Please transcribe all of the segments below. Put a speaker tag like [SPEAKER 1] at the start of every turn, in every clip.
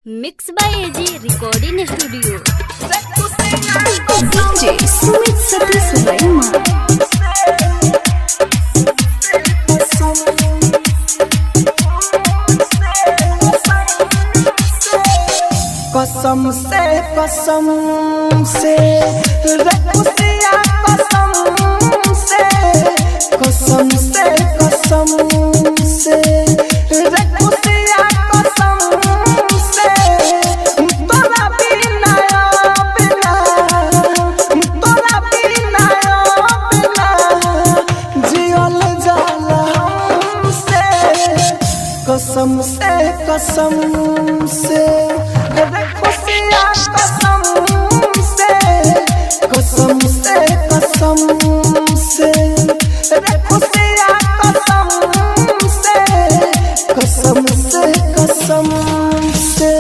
[SPEAKER 1] Mix by AG recording studio.
[SPEAKER 2] DJ Sumit Satish Raima.
[SPEAKER 3] कसम से रे खुशिया कसम से रे खुशिया कसम से तोरा बिना जियल जाला हमसे कसम से रे खुशिया कसम से रे खुशिया कसम से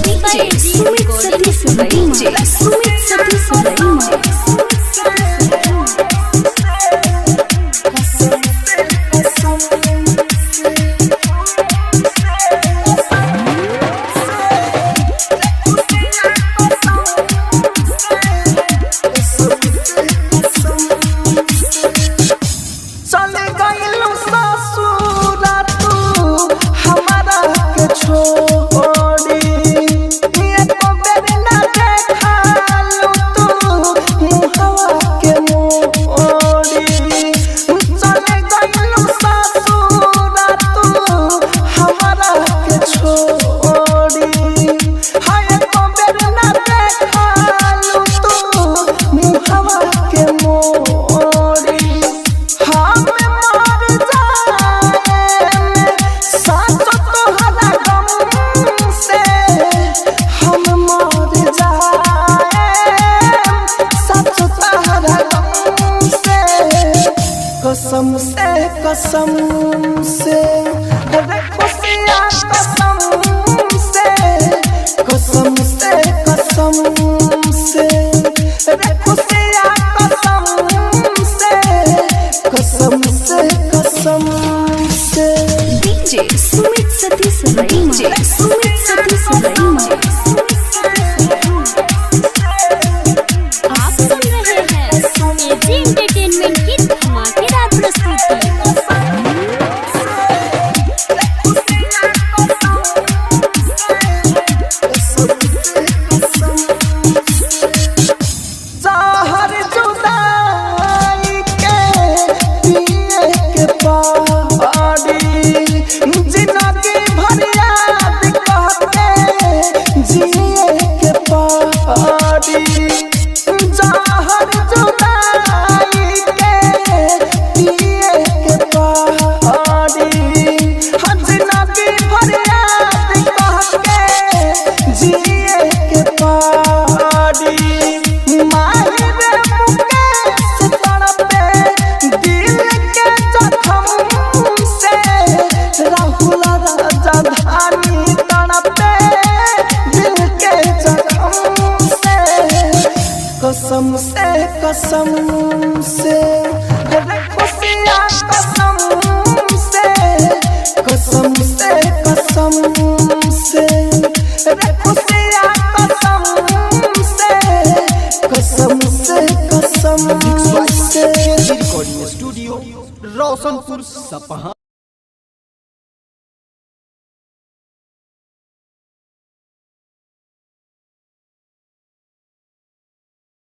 [SPEAKER 2] डीजे सुमित सतीश रैमा। कसम से रे खुशिया कसम से रे खुशिया कसम से डीजे सुमित सतीश रैमा।
[SPEAKER 1] आप सुन रहे हैं एजी एंटरटेनमेंट की धमाकेदार प्रस्तुति। कसम से रे खुशिया कसम से रे खुशिया कसम से
[SPEAKER 4] रिकॉर्डिंग स्टूडियो रोशनपुर सपहा।